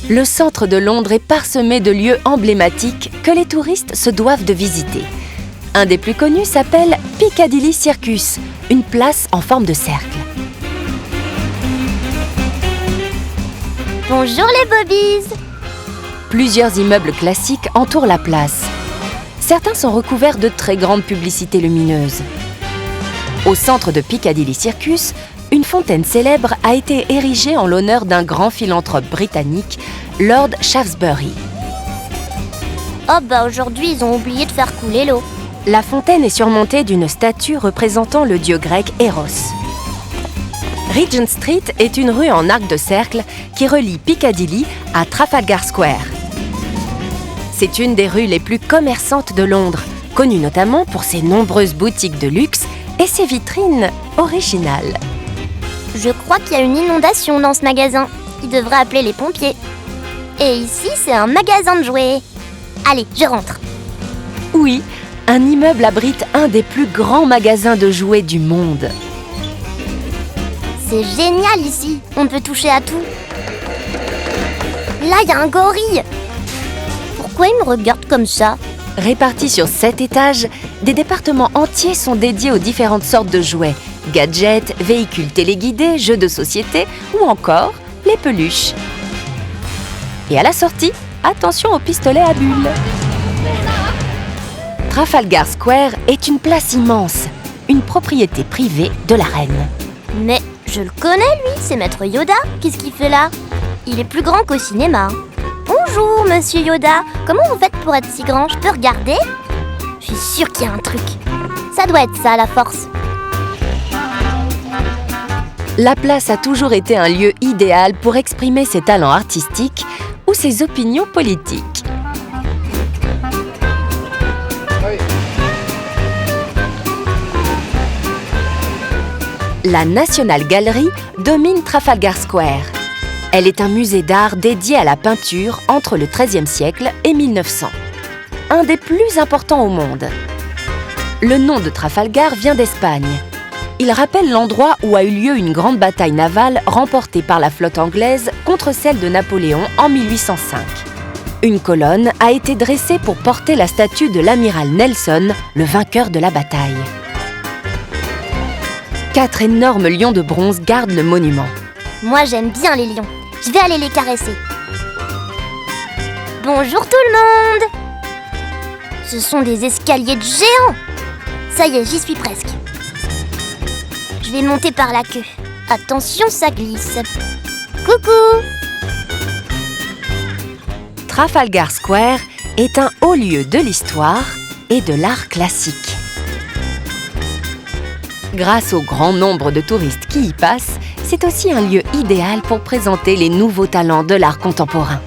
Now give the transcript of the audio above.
Le centre de Londres est parsemé de lieux emblématiques que les touristes se doivent de visiter. Un des plus connus s'appelle Piccadilly Circus, une place en forme de cercle. Bonjour les Bobbies! Plusieurs immeubles classiques entourent la place. Certains sont recouverts de très grandes publicités lumineuses. Au centre de Piccadilly Circus, une fontaine célèbre a été érigée en l'honneur d'un grand philanthrope britannique, Lord Shaftesbury. Oh bah aujourd'hui ils ont oublié de faire couler l'eau. La fontaine est surmontée d'une statue représentant le dieu grec Eros. Regent Street est une rue en arc de cercle qui relie Piccadilly à Trafalgar Square. C'est une des rues les plus commerçantes de Londres, connue notamment pour ses nombreuses boutiques de luxe et ses vitrines originales. Je crois qu'il y a une inondation dans ce magasin. Il devrait appeler les pompiers. Et ici, c'est un magasin de jouets. Allez, je rentre. Oui, un immeuble abrite un des plus grands magasins de jouets du monde. C'est génial ici. On peut toucher à tout. Là, il y a un gorille. Pourquoi il me regarde comme ça? Répartis sur 7 étages, des départements entiers sont dédiés aux différentes sortes de jouets, gadgets, véhicules téléguidés, jeux de société ou encore les peluches. Et à la sortie, attention aux pistolets à bulles. Trafalgar Square est une place immense, une propriété privée de la reine. Mais je le connais lui, c'est Maître Yoda. Qu'est-ce qu'il fait là? Il est plus grand qu'au cinéma. Bonjour Monsieur Yoda, comment vous faites pour être si grand? Je peux regarder? Je suis sûre qu'il y a un truc. Ça doit être ça la force. La place a toujours été un lieu idéal pour exprimer ses talents artistiques ou ses opinions politiques. La National Gallery domine Trafalgar Square. Elle est un musée d'art dédié à la peinture entre le XIIIe siècle et 1900. Un des plus importants au monde. Le nom de Trafalgar vient d'Espagne. Il rappelle l'endroit où a eu lieu une grande bataille navale remportée par la flotte anglaise contre celle de Napoléon en 1805. Une colonne a été dressée pour porter la statue de l'amiral Nelson, le vainqueur de la bataille. 4 énormes lions de bronze gardent le monument. Moi j'aime bien les lions. Je vais aller les caresser. Bonjour tout le monde! Ce sont des escaliers de géants! Ça y est, j'y suis presque. Je vais monter par la queue. Attention, ça glisse. Coucou! Trafalgar Square est un haut lieu de l'histoire et de l'art classique. Grâce au grand nombre de touristes qui y passent, c'est aussi un lieu idéal pour présenter les nouveaux talents de l'art contemporain.